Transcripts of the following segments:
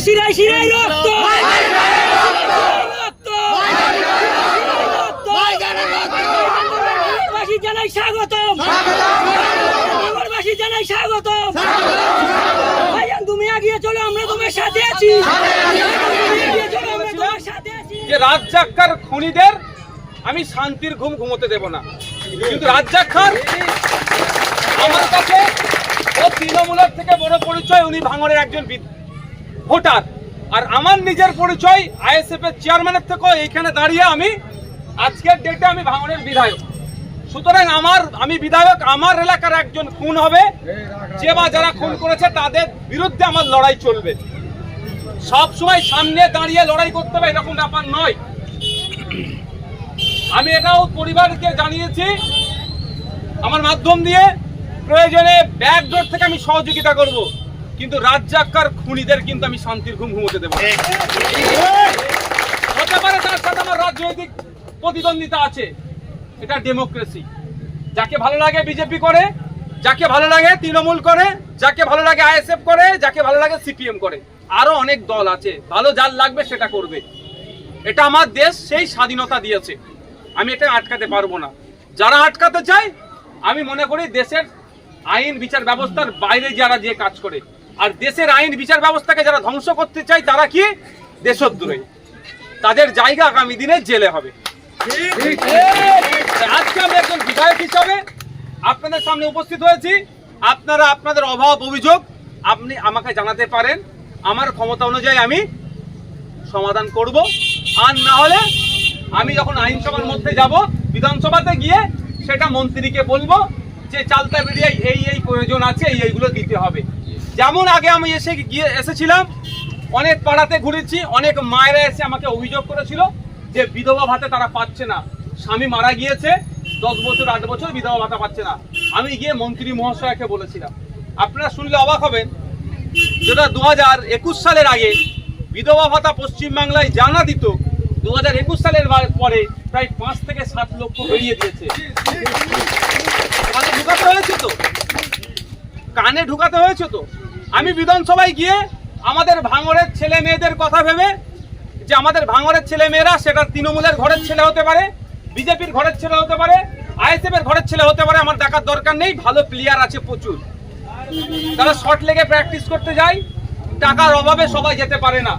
শিরাই শিরাই রক্ত বাসী জানাই স্বাগতম, জানাই স্বাগতম। ভাইজান তুমি এগিয়ে চলো, আমরা তোমার সাথে আছি। যে রাজ্জাক্কার খুনিদের আমি শান্তির ঘুম ঘুমোতে দেব না, কিন্তু রাজ্জাক্কার আমার কাছে ও তৃণমূলের থেকে বড় পরিচয়, উনি ভাঙড়ের একজন ভোটার। আর আমার নিজের পরিচয় আইএসএফ এর চেয়ারম্যানের থেকেও এইখানে দাঁড়িয়ে আমি আজকের ডেটে আমি ভাঙড়ের বিধায়ক। সুতরাং আমি বিধায়ক, আমার এলাকার একজন খুন হবে, যে বা যারা খুন করেছে তাদের বিরুদ্ধে আমার লড়াই চলবে। সব সময় সামনে দাঁড়িয়ে লড়াই করতে হবে এরকম ব্যাপার নয়। আমি এটাও পরিবারকে জানিয়েছি আমার মাধ্যম দিয়ে, প্রয়োজনে ব্যাকডোর থেকে আমি সহযোগিতা করব, কিন্তু রাজ্জাক্কার খুনিদের কিন্তু আমি শান্তির ঘুম ঘুমোতে দেব। হতে পারে তার সাথে আমার রাজনৈতিক প্রতিদ্বন্দ্বিতা আছে, এটা ডেমোক্রেসি। যাকে ভালো লাগে বিজেপি করে, যাকে ভালো লাগে তৃণমূল করে, যাকে ভালো লাগে আইএসএফ করে, যাকে ভালো লাগে সিপিএম করে, আরো অনেক দল আছে, ভালো যার লাগবে সেটা করবে। এটা আমার দেশ সেই স্বাধীনতা দিয়েছে, আমি এটা আটকাতে পারবো না। যারা আটকাতে চায়, আমি মনে করি দেশের আইন বিচার ব্যবস্থার বাইরে যারা যে কাজ করে, আর দেশের আইন বিচার ব্যবস্থাকে যারা ধ্বংস করতে চায় তারা কি দেশদ্রোহী, তাদের জায়গা আগামী দিনে জেলে হবে। আজকে আমি একজন বিধায়ক হিসাবে আপনাদের সামনে উপস্থিত হয়েছি। আপনারা আপনাদের অভাব অভিযোগ আপনি আমাকে জানাতে পারেন, আমার ক্ষমতা অনুযায়ী আমি সমাধান করব। আর না হলে আমি যখন আইনসভার মধ্যে যাব, বিধানসভাতে গিয়ে সেটা মন্ত্রীকে বলবো যে চালতা বেরিয়ে এই প্রয়োজন আছে, এইগুলো দিতে হবে। যেমন আগে আমি এসেছিলাম, অনেক পাড়াতে ঘুরেছি, অনেক মায়েরা এসে আমাকে অভিযোগ করেছিল যে বিধবা ভাতা তারা পাচ্ছে না, স্বামী মারা গিয়েছে 10 বছর 8 বছর বিধবা ভাতা পাচ্ছে না। আমি গিয়ে মন্ত্রী মহাশয়কে বলেছিলাম, আপনারা শুনলে অবাক হবেন, যেটা 2021 সালের আগে বিধবা ভাতা পশ্চিমবাংলায় জানা দিত, 2021 সালের পরে প্রায় 5 থেকে 7 লক্ষ বেরিয়ে দিয়েছে। কানে ঢুকাতে হয়েছে তো, কানে ঢুকাতে হয়েছে তো। আমি বিধানসভায় গিয়ে আমাদের ভাঙড়ের ছেলে মেয়েদের কথা ভেবে, যে আমাদের ভাঙড়ের ছেলে মেয়েরা সেটা তৃণমূলের ঘরের ছেলে হতে পারে, বিজেপির ঘরের ছেলে হতে পারে, আইএসএফ এর ঘরের ছেলে হতে পারে, আমার দেখার দরকার নেই। ভালো প্লেয়ার আছে প্রচুর, তারা শর্ট লেগে প্র্যাকটিস করতে যায়, টাকার অভাবে সবাই যেতে পারে না।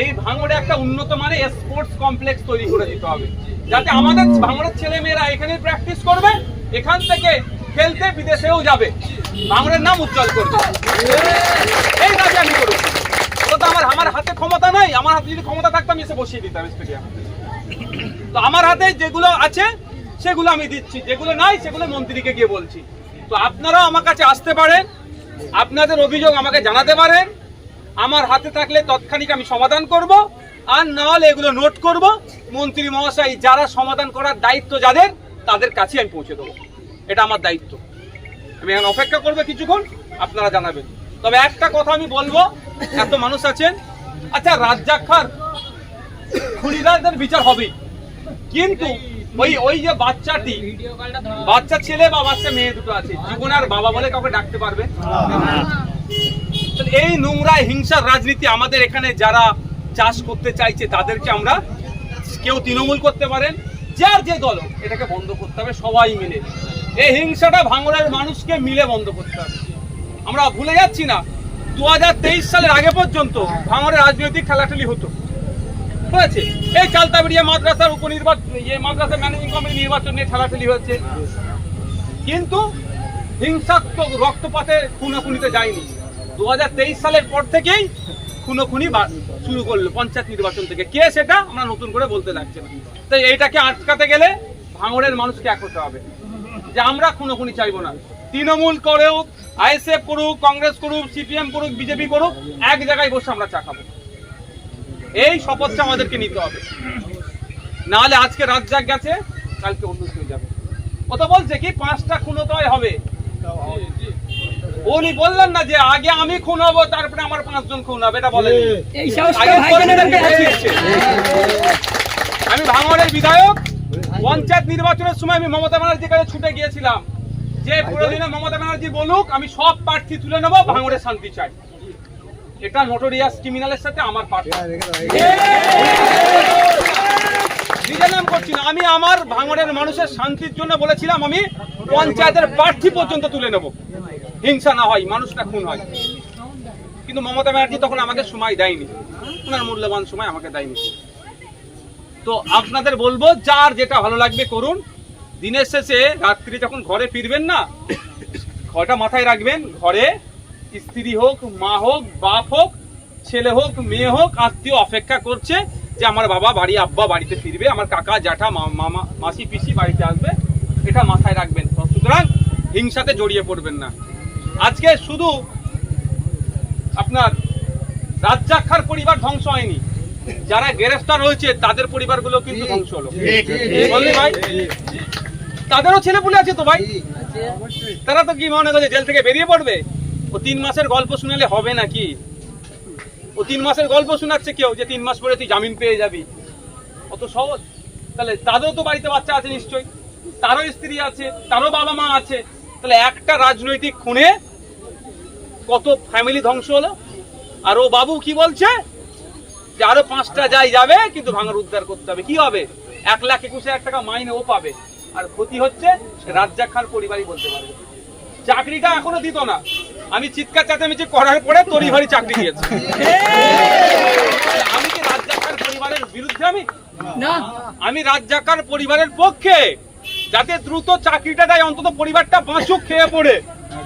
এই ভাঙড়ে একটা উন্নত মানের স্পোর্টস কমপ্লেক্স তৈরি করে দিতে হবে, যাতে আমাদের ভাঙড়ের ছেলে মেয়েরা এখানে প্র্যাকটিস করবে, এখান থেকে খেলতে বিদেশেও যাবে, ভাঙড়ের নাম উজ্জ্বল করবে। এই দাবি আমি করব। তো আমার হাতে ক্ষমতা নাই, আমার হাতে যদি ক্ষমতা থাকতো আমি এসে বসিয়ে দিতাম স্টেডিয়ামে। তো আমার হাতে যেগুলো আছে সেগুলো আমি দিচ্ছি, যেগুলো নাই সেগুলো মন্ত্রীকে গিয়ে বলছি। তো আপনারাও আমার কাছে আসতে পারেন, আপনাদের অভিযোগ আমাকে জানাতে পারেন, আমার হাতে থাকলে তৎক্ষণিক আমি সমাধান করব, আর না হলে এগুলো নোট করব। মন্ত্রী মহাশয় যারা সমাধান করার দায়িত্ব যাদের, তাদের কাছে আমি পৌঁছে দেবো, এটা আমার দায়িত্ব। আমি এখন অপেক্ষা করবো কিছুক্ষণ, আপনারা জানাবেন। তবে একটা কথা আমি বলবো, এত মানুষ আছেন, আচ্ছা রাজ্জাক্কার খুনিদের বিচার হবে, কিন্তু ওই যে বাচ্চা ছেলে বা বাচ্চা মেয়ে দুটো আছে, জীবনে আর বাবা বলে কাউকে ডাকতে পারবে? এই নোংরা হিংসার রাজনীতি আমাদের এখানে যারা চাষ করতে চাইছে তাদেরকে আমরা, কেউ তৃণমূল করতে পারেন, যার যে দল, এটাকে বন্ধ করতে হবে সবাই মিলে। এই হিংসাটা ভাঙড়ের মানুষকে মিলে বন্ধ করতে হবে। আমরা ভুলে যাচ্ছি না, 2023 সালের আগে পর্যন্ত ভাঙড়ের রাজনৈতিক খেলাখেলি হতো, হয়েছে। এই চালতাবেড়িয়া মাদ্রাসার উপনির্বাচন, মাদ্রাসা ম্যানেজিং কমিটি নির্বাচন নিয়ে খেলাখেলি হয়েছে, কিন্তু হিংসাত্মক রক্তপাতে খুনোখুনিতে যায়নি। 2023 সালের পর থেকেই খুনোখুনি শুরু করলো, পঞ্চায়েত নির্বাচন থেকে। কে সেটা আমরা নতুন করে বলতে লাগছে না। তাই এইটাকে আটকাতে গেলে ভাঙড়ের মানুষকে এক হতে হবে, যে আমরা খুনোখুনি চাইবো না। তৃণমূল করেও, আইএসএফ করুক, কংগ্রেস করুক, সিপিএম করুক, বিজেপি করুক, এক জায়গায় বসে আমরা চা খাবো। এই শপথটা আমাদেরকে নিতে হবে, নাহলে আজকে রাজ্জাক গেছে, কালকে অন্য কেউ যাবে। কত বলছে কি 5টা খুন হবে, উনি বললেন না যে আগে আমি খুন হবো তারপরে আমার 5 জন খুন হবে, এটা বলেন। আমি ভাঙড়ের বিধায়ক, পঞ্চায়েত নির্বাচনের সময় আমি মমতা ব্যানার্জির কাছে ছুটে গিয়েছিলাম যে প্রয়োজনে মমতা ব্যানার্জি বলুক, আমি সব প্রার্থী তুলে নেবো, ভাঙড়ে শান্তি চাই। এটা নোটোরিয়াস ক্রিমিনালের সাথে আমার পার্ট নিজের নাম করছি না। আমি আমার ভাঙড়ের মানুষের শান্তির জন্য বলেছিলাম আমি পঞ্চায়েতের প্রার্থী পর্যন্ত তুলে নেব, হিংসা না হয়, মানুষটা খুন হয়। কিন্তু মমতা ব্যানার্জি তখন আমাকে সময় দেয়নি, ওনার মূল্যবান সময় আমাকে দেয়নি। তো আপনাদের বলবো যার যেটা ভালো লাগবে করুন। দিনের শেষে রাত্রি যখন ঘরে ফিরবেন না, ঘরটা মাথায় রাখবেন, ঘরে স্ত্রী হোক, মা হোক, বাপ হোক, ছেলে হোক, মেয়ে হোক, আত্মীয় অপেক্ষা করছে যে আমার বাবা বাড়ি, আব্বা বাড়িতে ফিরবে, আমার কাকা জ্যাঠা মামা মাসি পিসি বাড়িতে আসবে, এটা মাথায় রাখবেন। সুতরাং হিংসাতে জড়িয়ে পড়বেন না। আজকে শুধু আপনার রাজ্জাক খাঁর পরিবার ধ্বংস হয়নি, যারা গ্রেফতার হয়েছে তাদের পরিবারগুলো কিন্তু ধ্বংস হলো। বললি ভাই, তাদেরও ছেলেপুলে আছে তো ভাই, তারা তো কি মনে করছে জেল থেকে বেরিয়ে পড়বে? ও 3 মাসের গল্প শুনালে হবে নাকি? ও 3 মাসের গল্প শোনাচ্ছে কেউ যে 3 মাস পরে তুই জামিন পেয়ে যাবি, অত সহজ? তাহলে তাদেরও তো বাড়িতে বাচ্চা আছে নিশ্চয়ই, তারও স্ত্রী আছে, তারও বাবা মা আছে। তাহলে একটা রাজনৈতিক খুনে কত ফ্যামিলি ধ্বংস হলো। আর ও বাবু কি বলছে যে আরো 5টা যাবে, কিন্তু ভাঙড় উদ্ধার করতে হবে। কি হবে? 1,21,000 টাকা মাইনে ও পাবে, আর ক্ষতি হচ্ছে রাজ্জাক খাঁর পরিবারই বলতে পারবে। চাকরিটা এখনো দিত না, আমি চিৎকার চেঁচামেচি করার পরে তড়ি ভারী চাকরি দিয়েছে। আমি কি রাজ্জাক খাঁর পরিবারের বিরুদ্ধে? আমি রাজ্জাক খাঁর পরিবারের পক্ষে, যাতে দ্রুত চাকরিটা দেয়, অন্তত পরিবারটা বাঁচুক খেয়ে পড়ে।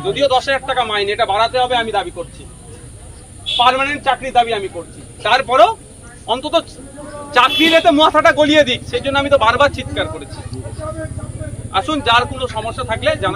যদিও 10,000 টাকা মাইনে, এটা বাড়াতে হবে, আমি দাবি করছি। পার্মানেন্ট চাকরির দাবি আমি করছি। তারপরও অন্তত চাকরি নিতে মাথাটা গলিয়ে দিক, সেই জন্য আমি তো বারবার চিৎকার করেছি। আসুন, যার কোনো সমস্যা থাকলে জানা।